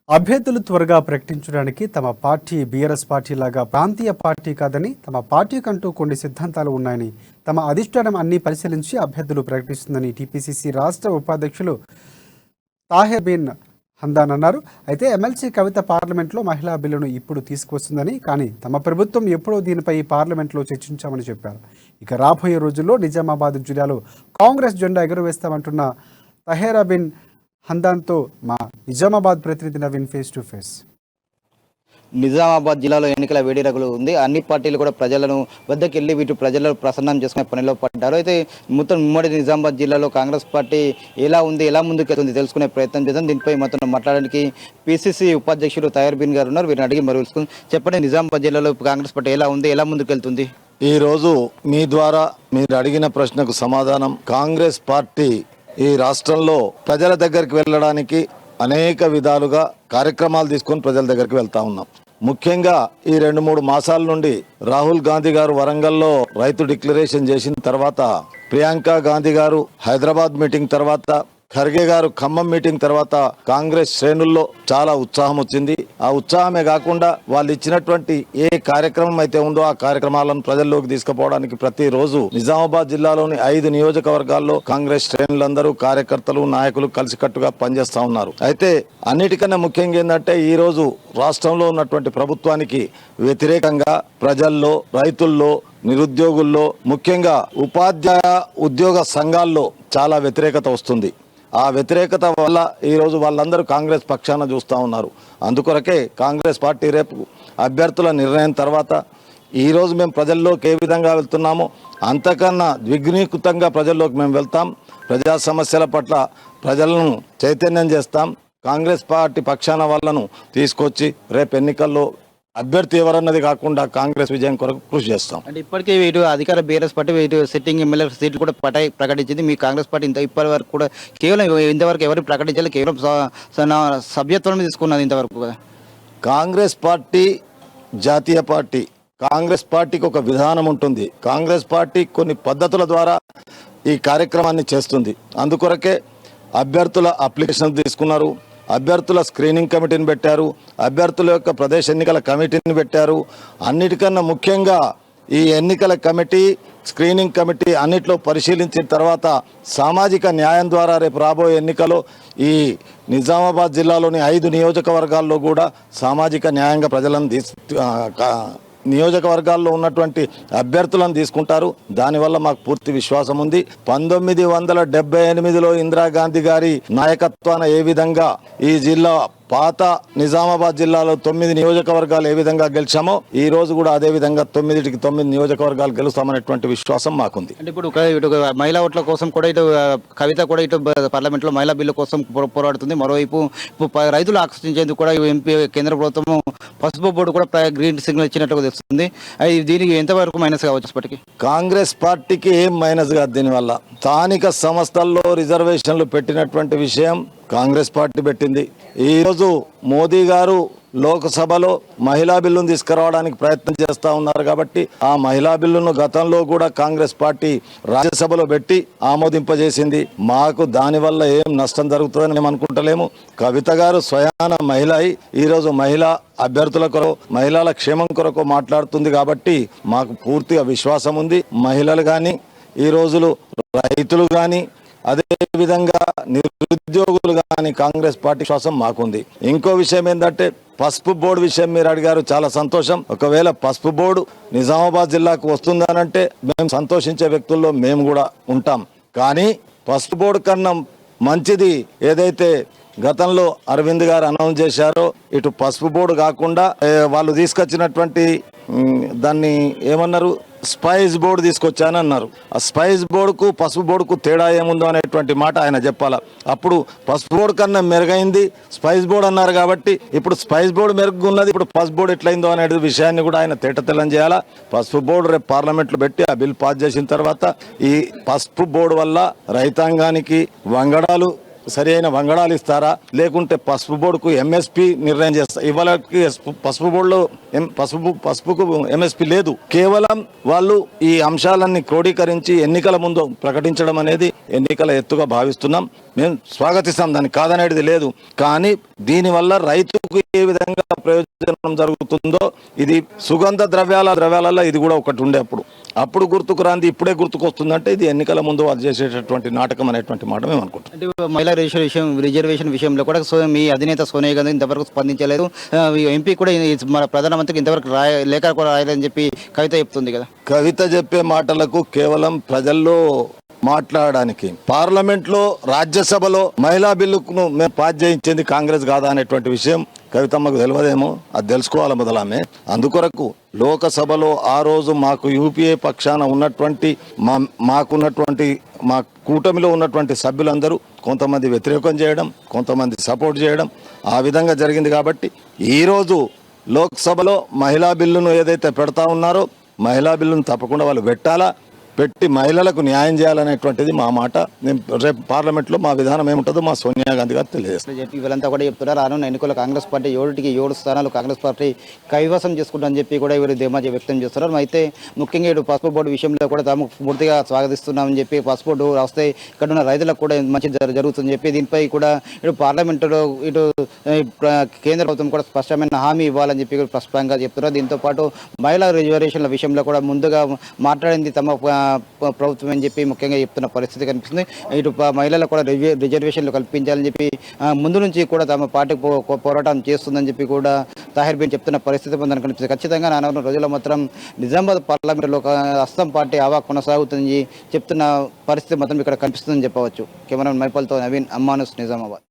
అభ్యర్థులు త్వరగా ప్రకటించడానికి తమ పార్టీ బీఆర్ఎస్ పార్టీ లాగా ప్రాంతీయ పార్టీ కాదని తమ పార్టీకంటూ కొన్ని సిద్ధాంతాలు ఉన్నాయని తమ అధిష్టానం అన్ని పరిశీలించి అభ్యర్థులు ప్రకటిస్తుందని టీపీసీసీ రాష్ట్ర ఉపాధ్యక్షులు తాహెర్ బిన్ హందాన్ అన్నారు. అయితే ఎమ్మెల్సీ కవిత పార్లమెంట్లో మహిళా బిల్లును ఇప్పుడు తీసుకువస్తుందని, కానీ తమ ప్రభుత్వం ఎప్పుడో దీనిపై పార్లమెంట్లో చర్చించామని చెప్పారు. ఇక రాబోయే రోజుల్లో నిజామాబాద్ జిల్లాలో కాంగ్రెస్ జెండా ఎగురవేస్తామంటున్న తాహెర్ బిన్ హందాన్తో మా నిజామాబాద్ ప్రతినిధి Naveen face to face. Nizamabad జిల్లాలో ఎన్నికల వేడిరగులు ఉంది. అన్ని పార్టీలు కూడా ప్రజలను వద్దకు వెళ్ళి వీటి ప్రజలను ప్రసన్నం చేసుకునే పనిలో పడ్డారు. అయితే మొత్తం ఉమ్మడి నిజామాబాద్ జిల్లాలో కాంగ్రెస్ పార్టీ ఎలా ఉంది, ఎలా ముందుకెళ్తుంది తెలుసుకునే ప్రయత్నం చేద్దాం. దీనిపై మొత్తం మాట్లాడడానికి పిసిసి ఉపాధ్యక్షులు తాహెర్ బిన్ గారు ఉన్నారు. వీరిని అడిగి మరి చెప్పండి, నిజామాబాద్ జిల్లాలో కాంగ్రెస్ పార్టీ ఎలా ఉంది, ఎలా ముందుకెళ్తుంది? ఈ రోజు మీ ద్వారా మీరు అడిగిన ప్రశ్నకు సమాధానం, కాంగ్రెస్ పార్టీ ఈ రాష్ట్రంలో ప్రజల దగ్గరికి వెళ్ళడానికి అనేక విధాలుగా కార్యక్రమాలు తీసుకొని ప్రజల దగ్గరికి వెళ్తా ఉన్నాం. ముఖ్యంగా ఈ 2-3 మాసాల నుండి రాహుల్ గాంధీ గారు వరంగల్లో రైతు డిక్లరేషన్ చేసిన తర్వాత, ప్రియాంక గాంధీ గారు హైదరాబాద్ మీటింగ్ తర్వాత, ఖర్గే గారు ఖమ్మం మీటింగ్ తర్వాత కాంగ్రెస్ శ్రేణుల్లో చాలా ఉత్సాహం వచ్చింది. ఆ ఉత్సాహమే కాకుండా వాళ్ళు ఇచ్చినటువంటి ఏ కార్యక్రమం అయితే ఉందో ఆ కార్యక్రమాలను ప్రజల్లోకి తీసుకుపోవడానికి ప్రతిరోజు నిజామాబాద్ జిల్లాలోని 5 నియోజకవర్గాల్లో కాంగ్రెస్ శ్రేణులందరూ, కార్యకర్తలు, నాయకులు కలిసికట్టుగా పనిచేస్తా ఉన్నారు. అయితే అన్నిటికన్నా ముఖ్యంగా ఏంటంటే ఈ రోజు రాష్ట్రంలో ఉన్నటువంటి ప్రభుత్వానికి వ్యతిరేకంగా ప్రజల్లో, రైతుల్లో, నిరుద్యోగుల్లో, ముఖ్యంగా ఉపాధ్యాయ ఉద్యోగ సంఘాల్లో చాలా వ్యతిరేకత వస్తుంది. ఆ వ్యతిరేకత వల్ల ఈరోజు వాళ్ళందరూ కాంగ్రెస్ పక్షాన చూస్తూ ఉన్నారు. అందుకొరకే కాంగ్రెస్ పార్టీ రేపు అభ్యర్థుల నిర్ణయం తర్వాత ఈరోజు మేము ప్రజల్లోకి ఏ విధంగా వెళ్తున్నామో అంతకన్నా ద్విగుణీకృతంగా ప్రజల్లోకి మేము వెళ్తాం. ప్రజా సమస్యల పట్ల ప్రజలను చైతన్యం చేస్తాం. కాంగ్రెస్ పార్టీ పక్షాన వాళ్ళను తీసుకొచ్చి రేపు ఎన్నికల్లో అభ్యర్థి ఎవరన్నది కాకుండా కాంగ్రెస్ విజయం కొరకు కృషి చేస్తాం. అంటే ఇప్పటికే ఇటు అధికార బీఆర్ఎస్ పార్టీ ఇటు సిట్టింగ్ ఎమ్మెల్యే సీట్లు కూడా ప్రకటించింది. మీ కాంగ్రెస్ పార్టీ ఇప్పటి వరకు కూడా కేవలం ఇంతవరకు ఎవరు ప్రకటించాలి, కేవలం సభ్యత్వం తీసుకున్నది ఇంతవరకు. కాంగ్రెస్ పార్టీ జాతీయ పార్టీ. కాంగ్రెస్ పార్టీకి ఒక విధానం ఉంటుంది. కాంగ్రెస్ పార్టీ కొన్ని పద్ధతుల ద్వారా ఈ కార్యక్రమాన్ని చేస్తుంది. అందుకొరకే అభ్యర్థుల అప్లికేషన్ తీసుకున్నారు, అభ్యర్థుల స్క్రీనింగ్ కమిటీని పెట్టారు, అభ్యర్థుల యొక్క ప్రదేశ్ ఎన్నికల కమిటీని పెట్టారు. అన్నిటికన్నా ముఖ్యంగా ఈ ఎన్నికల కమిటీ, స్క్రీనింగ్ కమిటీ అన్నిట్లో పరిశీలించిన తర్వాత సామాజిక న్యాయం ద్వారా రేపు రాబోయే ఎన్నికలో ఈ నిజామాబాద్ జిల్లాలోని 5 నియోజకవర్గాల్లో కూడా సామాజిక న్యాయంగా ప్రజలను నియోజకవర్గాల్లో ఉన్నటువంటి అభ్యర్థులను తీసుకుంటారు. దానివల్ల మాకు పూర్తి విశ్వాసం ఉంది. 1978లో ఇందిరాగాంధీ గారి నాయకత్వాన ఏ విధంగా ఈ జిల్లా పాత నిజామాబాద్ జిల్లాలో 9 నియోజకవర్గాలు ఏ విధంగా గెలిచామో ఈ రోజు కూడా అదే విధంగా 9కి 9 నియోజకవర్గాలు గెలుస్తామనేటువంటి విశ్వాసం మాకుంది. అంటే ఇప్పుడు ఇటు మహిళా ఓట్ల కోసం కూడా ఇటు కవిత కూడా ఇటు పార్లమెంట్లో మహిళా బిల్లు కోసం పోరాడుతుంది. మరోవైపు రైతులు ఆకర్షించేందుకు కూడా ఎంపీ కేంద్ర ప్రభుత్వం పసుపు బోర్డు కూడా గ్రీన్ సిగ్నల్ ఇచ్చినట్టుగా తెలుస్తుంది. దీనికి ఎంతవరకు మైనస్ కావచ్చు? ఇప్పటికీ కాంగ్రెస్ పార్టీకి ఏం మైనస్ కాదు. దీనివల్ల స్థానిక సంస్థల్లో రిజర్వేషన్లు పెట్టినటువంటి విషయం కాంగ్రెస్ పార్టీ పెట్టింది. ఈరోజు మోదీ గారు లోక్సభలో మహిళా బిల్లును తీసుకురావడానికి ప్రయత్నం చేస్తూ ఉన్నారు. కాబట్టి ఆ మహిళా బిల్లును గతంలో కూడా కాంగ్రెస్ పార్టీ రాజ్యసభలో పెట్టి ఆమోదింపజేసింది. మాకు దానివల్ల ఏం నష్టం జరుగుతుందని మేము అనుకుంటలేము. కవిత గారు స్వయాన మహిళ అయి ఈరోజు మహిళా అభ్యర్థుల కొరకు, మహిళల క్షేమం కొరకు మాట్లాడుతుంది. కాబట్టి మాకు పూర్తిగా విశ్వాసం ఉంది. మహిళలు కానీ, ఈ రోజులు రైతులు కానీ, అదే విధంగా నిరుద్యోగులు కానీ కాంగ్రెస్ పార్టీ విశ్వాసం మాకుంది. ఇంకో విషయం ఏంటంటే పసుపు బోర్డు విషయం మీరు అడిగారు, చాలా సంతోషం. ఒకవేళ పసుపు బోర్డు నిజామాబాద్ జిల్లాకు వస్తుందనంటే మేము సంతోషించే వ్యక్తుల్లో మేము కూడా ఉంటాం. కానీ పసుపు బోర్డు కన్నా మంచిది ఏదైతే గతంలో అరవింద్ గారు అనౌన్స్ చేశారో, ఇటు పసుపు బోర్డు కాకుండా వాళ్ళు తీసుకొచ్చినటువంటి దాన్ని ఏమన్నారు, స్పైస్ బోర్డు తీసుకొచ్చానన్నారు. ఆ స్పైస్ బోర్డుకు పసుపు బోర్డుకు తేడా ఏముందో అనేటువంటి మాట ఆయన చెప్పాలా. అప్పుడు పసుపు బోర్డు కన్నా మెరుగైంది స్పైస్ బోర్డు అన్నారు. కాబట్టి ఇప్పుడు స్పైస్ బోర్డు మెరుగ్గా ఉన్నది, ఇప్పుడు పసుపు బోర్డు ఎట్లయిందో అనే విషయాన్ని కూడా ఆయన తేటతెల్లం చేయాలా. పసుపు బోర్డు రేపు పార్లమెంట్లో పెట్టి ఆ బిల్ పాస్ చేసిన తర్వాత ఈ పసుపు బోర్డు వల్ల రైతాంగానికి వంగడాలు సరి అయిన వంగడాలు ఇస్తారా, లేకుంటే పసుపు బోర్డుకు ఎంఎస్పి నిర్ణయం చేస్తారు? ఇవాళ పసుపు బోర్డులో పసుపుకు ఎంఎస్పి లేదు. కేవలం వాళ్ళు ఈ అంశాలన్నీ క్రోడీకరించి ఎన్నికల ముందు ప్రకటించడం అనేది ఎన్నికల ఎత్తుగా భావిస్తున్నాం. మేము స్వాగతిస్తాం, దాన్ని కాదనేది లేదు. కానీ దీనివల్ల రైతుకు ఏ విధంగా ప్రయోజనం జరుగుతుందో, ఇది సుగంధ ద్రవ్యాలలో ఇది కూడా ఒకటి ఉండే అప్పుడు గుర్తుకు రాంది ఇప్పుడే గుర్తుకొస్తుందంటే ఇది ఎన్నికల ముందు వాళ్ళు చేసేటటువంటి నాటకం అనేటువంటి మాట మేము అనుకుంటాం. అంటే మహిళా రిజర్వేషన్ విషయంలో కూడా మీ అధినేత సోనియా గాంధీ ఇంతవరకు స్పందించలేదు. ఎంపీ కూడా మన ప్రధానమంత్రికి ఇంతవరకు లేఖ కూడా రాయలేదని చెప్పి కవిత చెప్తుంది కదా. కవిత చెప్పే మాటలకు కేవలం ప్రజల్లో మాట్లాడడానికి, పార్లమెంట్ లో రాజ్యసభలో మహిళా బిల్లును మేము పాస్ చేయించింది కాంగ్రెస్ కాదా అనేటువంటి విషయం కవితమ్మకు తెలియదేమో, అది తెలుసుకోవాలి మొదలామే. అందుకొరకు లోకసభలో ఆ రోజు మాకు యూపీఏ పక్షాన ఉన్నటువంటి మా కూటమిలో ఉన్నటువంటి సభ్యులందరూ కొంతమంది వ్యతిరేకం చేయడం, కొంతమంది సపోర్ట్ చేయడం, ఆ విధంగా జరిగింది. కాబట్టి ఈరోజు లోక్సభలో మహిళా బిల్లును ఏదైతే పెడతా ఉన్నారో మహిళా బిల్లును తప్పకుండా వాళ్ళు పెట్టి మహిళలకు న్యాయం చేయాలనేటువంటిది మా మాట. రేపు పార్లమెంట్లో మా విధానం ఏముంటుందో మా సోనియా గాంధీ గారు తెలియజేస్తారు. వీళ్ళంతా కూడా చెప్తున్నారు, రానున్న ఎన్నికల్లో కాంగ్రెస్ పార్టీ 7 స్థానాలు కాంగ్రెస్ పార్టీ కైవసం చేసుకుంటుందని చెప్పి కూడా వీరు ధీమా వ్యక్తం చేస్తున్నారు. అయితే ముఖ్యంగా ఇటు పసుపు బోర్డు విషయంలో కూడా తాము పూర్తిగా స్వాగతిస్తున్నామని చెప్పి, పసుపు బోర్డు వస్తే ఇక్కడ ఉన్న రైతులకు కూడా మంచి జరుగుతుందని చెప్పి, దీనిపై కూడా ఇటు పార్లమెంటులో ఇటు కేంద్ర ప్రభుత్వం కూడా స్పష్టమైన హామీ ఇవ్వాలని చెప్పి స్పష్టంగా చెప్తున్నారు. దీంతో పాటు మహిళా రిజర్వేషన్ల విషయంలో కూడా ముందుగా మాట్లాడింది తమ ప్రభుత్వం అని చెప్పి ముఖ్యంగా చెప్తున్న పరిస్థితి కనిపిస్తుంది. ఇటు మహిళలకు కూడా రిజర్వేషన్లు కల్పించాలని చెప్పి ముందు నుంచి కూడా తమ పార్టీ పోరాటం చేస్తుందని చెప్పి కూడా తాహిర్ బీన్ చెప్తున్న పరిస్థితి మనకు కనిపిస్తుంది. ఖచ్చితంగా రానున్న రోజుల్లో మాత్రం నిజామాబాద్ పార్లమెంటులో హస్తం పార్టీ హవా కొనసాగుతుందని చెప్తున్న పరిస్థితి మాత్రం ఇక్కడ కనిపిస్తుందని చెప్పవచ్చు. కెమెరామెన్ మైపల్తో నవీన్, అమ్మానుస్, నిజామాబాద్.